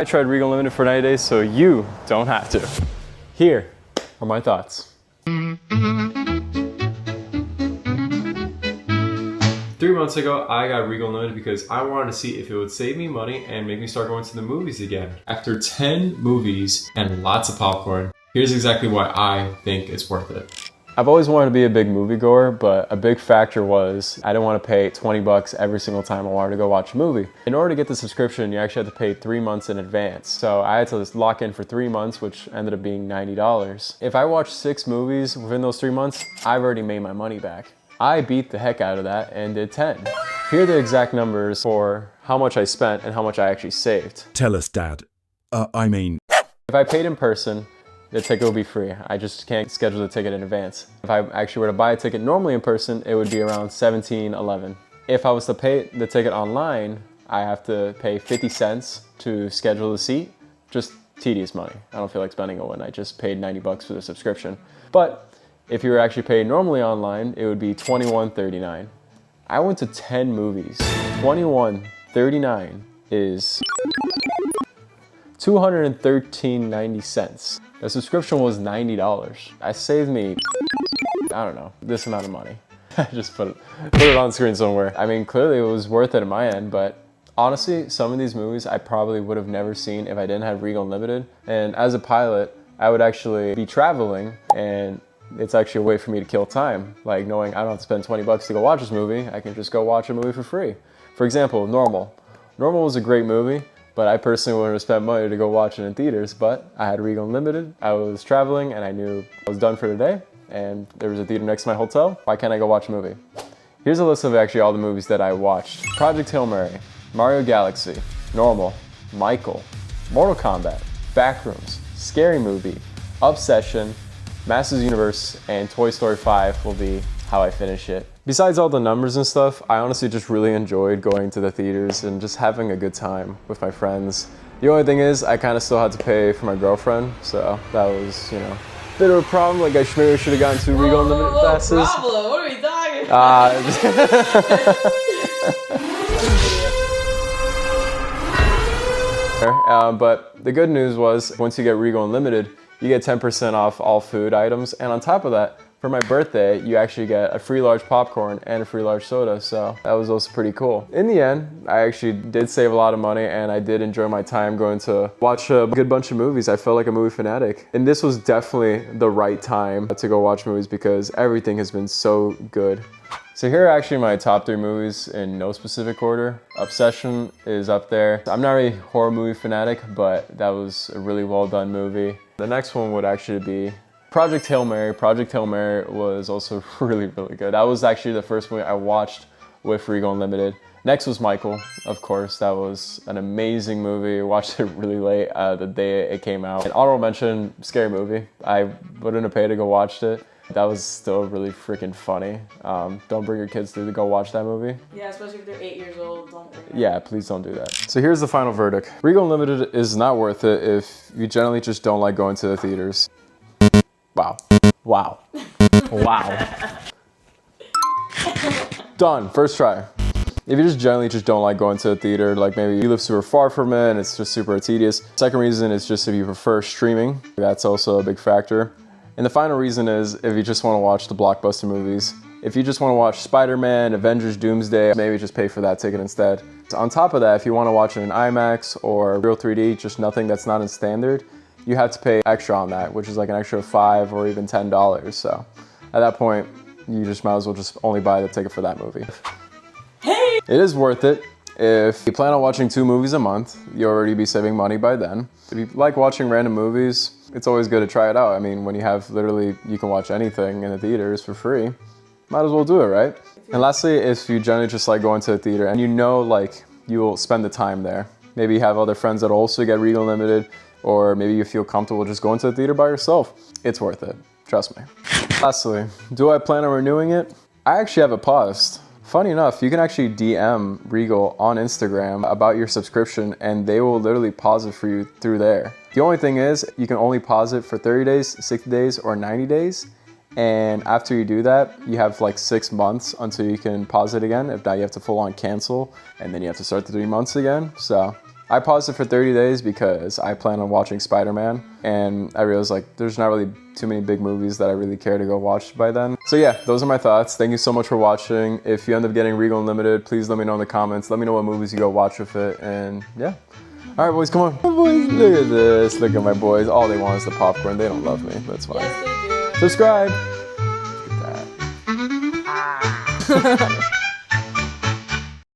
I tried Regal Unlimited for 90 days, so you don't have to. Here are my thoughts. 3 months ago, I got Regal Unlimited because I wanted to see if it would save me money and make me start going to the movies again. After 10 movies and lots of popcorn, here's exactly why I think it's worth it. I've always wanted to be a big moviegoer, but a big factor was I didn't want to pay 20 bucks every single time I wanted to go watch a movie. In order to get the subscription, you actually had to pay 3 months in advance. So I had to just lock in for 3 months, which ended up being $90. If I watched 6 movies within those 3 months, I've already made my money back. I beat the heck out of that and did 10. Here are the exact numbers for how much I spent and how much I actually saved. Tell us, Dad. If I paid in person, the ticket would be free. I just can't schedule the ticket in advance. If I actually were to buy a ticket normally in person, it would be around $17, $11. If I was to pay the ticket online, I have to pay 50 cents to schedule the seat. Just tedious money. I don't feel like spending it when I just paid 90 bucks for the subscription. But if you were actually paid normally online, it would be $21.39. I went to 10 movies. $21.39 is $213.90. The subscription was $90. I saved me, I don't know, this amount of money. I just put it on screen somewhere. I mean, clearly it was worth it at my end, but honestly, some of these movies I probably would have never seen if I didn't have Regal Unlimited. And as a pilot, I would actually be traveling, and it's actually a way for me to kill time. Like knowing I don't have to spend 20 bucks to go watch this movie, I can just go watch a movie for free. For example, Normal. Normal was a great movie, but I personally wouldn't have spent money to go watch it in theaters, but I had Regal Unlimited, I was traveling, and I knew I was done for the day, and there was a theater next to my hotel. Why can't I go watch a movie? Here's a list of actually all the movies that I watched. Project Hail Mary, Mario Galaxy, Normal, Michael, Mortal Kombat, Backrooms, Scary Movie, Obsession, Masters Universe, and Toy Story 5 will be how I finish it. Besides all the numbers and stuff, I honestly just really enjoyed going to the theaters and just having a good time with my friends. The only thing is, I kind of still had to pay for my girlfriend, so that was, you know, a bit of a problem. Like I maybe should have gotten 2 Regal Unlimited passes. Problem? What are we talking about? But the good news was, once you get Regal Unlimited, you get 10% off all food items, and on top of that, for my birthday, you actually get a free large popcorn and a free large soda, so that was also pretty cool. In the end, I actually did save a lot of money, and I did enjoy my time going to watch a good bunch of movies. I felt like a movie fanatic. And this was definitely the right time to go watch movies because everything has been so good. So here are actually my top 3 movies in no specific order. Obsession is up there. I'm not really a horror movie fanatic, but that was a really well done movie. The next one would actually be Project Hail Mary. Project Hail Mary was also really, really good. That was actually the first movie I watched with Regal Unlimited. Next was Michael, of course. That was an amazing movie. I watched it really late the day it came out. And honorable mention, Scary Movie. I wouldn't have paid to go watch it. That was still really freaking funny. Don't bring your kids to go watch that movie. Yeah, especially if they're 8 years old, don't bring them. Yeah, please don't do that. So here's the final verdict. Regal Unlimited is not worth it if you generally just don't like going to the theaters. Wow. Wow. Wow. Done. First try. If you just generally just don't like going to the theater, like maybe you live super far from it and it's just super tedious. Second reason is just if you prefer streaming. That's also a big factor. And the final reason is if you just want to watch the blockbuster movies. If you just want to watch Spider-Man, Avengers, Doomsday, maybe just pay for that ticket instead. So on top of that, if you want to watch it in IMAX or real 3D, just nothing that's not in standard, you have to pay extra on that, which is like an extra $5 or even $10. So at that point, you just might as well just only buy the ticket for that movie. Hey! It is worth it. If you plan on watching 2 movies a month, you'll already be saving money by then. If you like watching random movies, it's always good to try it out. I mean, when you have literally, you can watch anything in the theaters for free, might as well do it, right? And lastly, if you generally just like going to the theater and you know like you will spend the time there. Maybe you have other friends that also get Regal Unlimited, or maybe you feel comfortable just going to the theater by yourself. It's worth it, trust me. Lastly, do I plan on renewing it? I actually have it paused. Funny enough, you can actually DM Regal on Instagram about your subscription and they will literally pause it for you through there. The only thing is you can only pause it for 30 days, 60 days, or 90 days. And after you do that, you have like 6 months until you can pause it again. If not, you have to full on cancel and then you have to start the 3 months again. So I paused it for 30 days because I plan on watching Spider-Man, and I realized like there's not really too many big movies that I really care to go watch by then. So yeah, those are my thoughts. Thank you so much for watching. If you end up getting Regal Unlimited, please let me know in the comments. Let me know what movies you go watch with it, and yeah. All right, boys, come on. Boys, look at this. Look at my boys. All they want is the popcorn. They don't love me. That's fine. Yes, they do. Subscribe. Look at that.